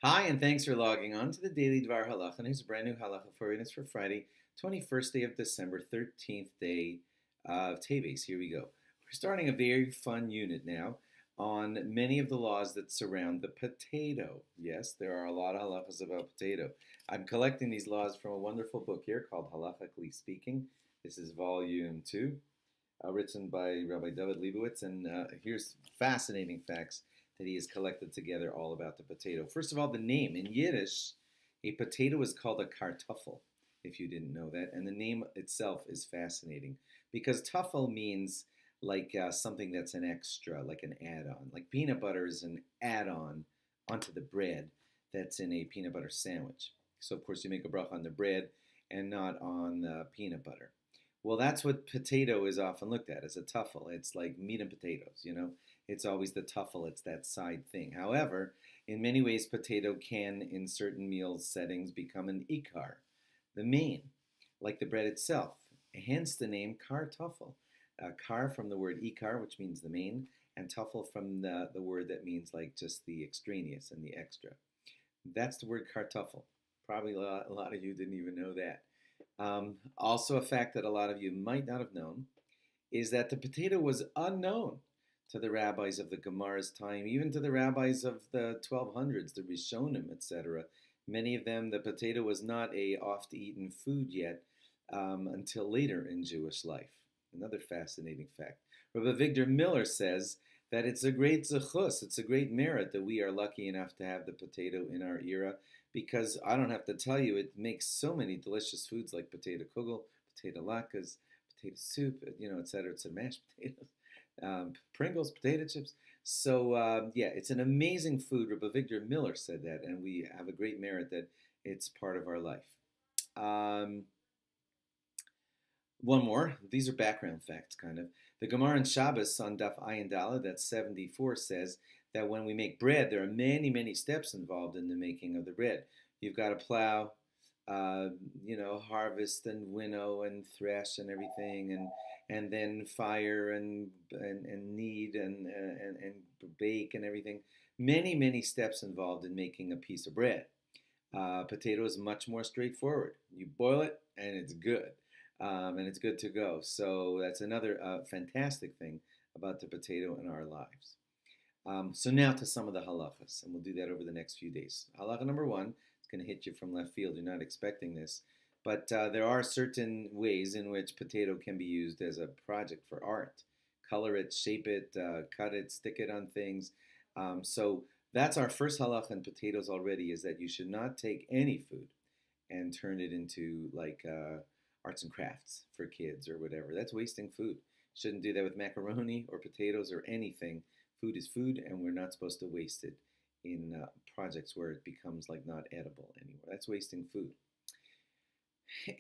Hi, and thanks for logging on to the Daily DVAR Halacha. And here's a brand new Halacha for you, and it's for Friday, 21st day of December, 13th day of Teves. Here we go. We're starting a very fun unit now on many of the laws that surround the potato. Yes, there are a lot of halachas about potato. I'm collecting these laws from a wonderful book here called Halachically Speaking. This is volume 2, written by Rabbi David Leibowitz, and here's fascinating facts that he has collected together all about the potato. First of all, the name. In Yiddish, a potato is called a kartoffel, if you didn't know that. And the name itself is fascinating because tuffel means like something that's an extra, like an add-on. Like peanut butter is an add-on onto the bread that's in a peanut butter sandwich. So, of course, you make a bracha on the bread and not on the peanut butter. Well, that's what potato is often looked at as a tuffle. It's like meat and potatoes. It's always the tuffle, it's that side thing. However, in many ways, potato can, in certain meal settings, become an ikar, the main, like the bread itself. Hence the name kartoffel. Kar from the word ikar, which means the main, and tuffel from the word that means like just the extraneous and the extra. That's the word kartoffel. Probably a lot of you didn't even know that. Also, a fact that a lot of you might not have known is that the potato was unknown to the rabbis of the Gemara's time, even to the rabbis of the 1200s, the Rishonim, etc. Many of them, the potato was not a oft-eaten food yet until later in Jewish life. Another fascinating fact. Rabbi Victor Miller says that it's a great zechus, it's a great merit that we are lucky enough to have the potato in our era, because I don't have to tell you, it makes so many delicious foods like potato kugel, potato latkes, potato soup, etc., mashed potatoes, Pringles, potato chips. So, yeah, it's an amazing food. Rabbi Victor Miller said that, and we have a great merit that it's part of our life. Um, One more. These are background facts, kind of. The Gemara in Shabbos on Daf Ayin Daled, that's 74, says that when we make bread, there are many, many steps involved in the making of the bread. You've got to plow, harvest and winnow and thresh and everything, and then fire and knead and bake and everything. Many, many steps involved in making a piece of bread. Potato is much more straightforward. You boil it and it's good. And it's good to go. So that's another fantastic thing about the potato in our lives. So now to some of the halachas, and we'll do that over the next few days. Halacha number 1, it's going to hit you from left field. You're not expecting this. But there are certain ways in which potato can be used as a project for art. Color it, shape it, cut it, stick it on things. So that's our first halacha in potatoes already, is that you should not take any food and turn it into like arts and crafts for kids or whatever. That's wasting food. Shouldn't do that with macaroni or potatoes or anything. Food is food, and we're not supposed to waste it in projects where it becomes like not edible anymore. That's wasting food.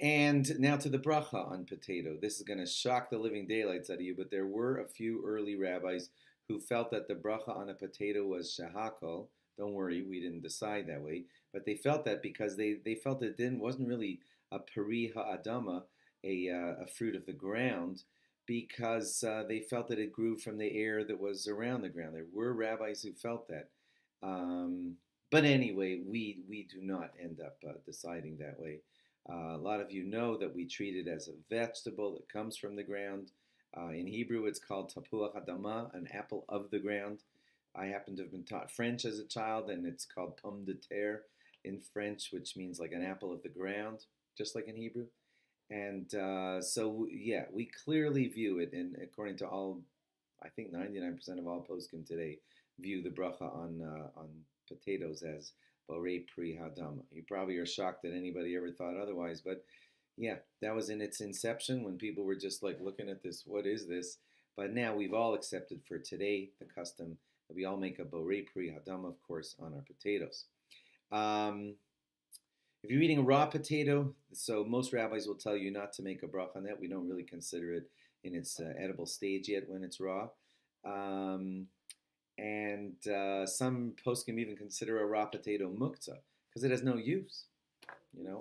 And now to the bracha on potato. This is going to shock the living daylights out of you, but there were a few early rabbis who felt that the bracha on a potato was shahakol. Don't worry, we didn't decide that way. But they felt that because they felt it wasn't really a peri ha'adama, a fruit of the ground, because they felt that it grew from the air that was around the ground. There were rabbis who felt that. But anyway, we do not end up deciding that way. A lot of you know that we treat it as a vegetable that comes from the ground. In Hebrew, it's called tapuach adama, an apple of the ground. I happen to have been taught French as a child, and it's called pomme de terre in French, which means like an apple of the ground, just like in Hebrew. And yeah, we clearly view it, and according to all, I think 99% of all poskim today view the bracha on potatoes as borei pri hadama. You probably are shocked that anybody ever thought otherwise, but yeah, that was in its inception when people were just like looking at this, what is this? But now we've all accepted for today the custom that we all make a borei pri hadama, of course, on our potatoes. If you're eating a raw potato, so most rabbis will tell you not to make a bracha on that. We don't really consider it in its edible stage yet when it's raw. And some poskim even consider a raw potato muktzah because it has no use.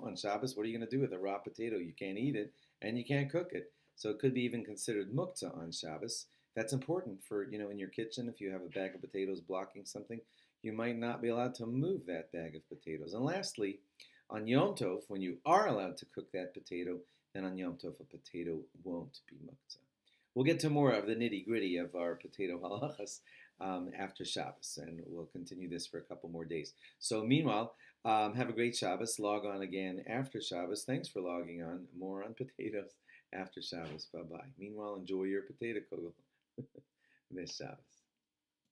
On Shabbos, what are you going to do with a raw potato? You can't eat it and you can't cook it. So it could be even considered muktzah on Shabbos. That's important for, in your kitchen, if you have a bag of potatoes blocking something, you might not be allowed to move that bag of potatoes. And lastly, on Yom Tov, when you are allowed to cook that potato, then on Yom Tov a potato won't be muktzah. We'll get to more of the nitty gritty of our potato halachas after Shabbos, and we'll continue this for a couple more days. So meanwhile, have a great Shabbos. Log on again after Shabbos. Thanks for logging on. More on potatoes after Shabbos. Bye-bye. Meanwhile, enjoy your potato kugel this Shabbos.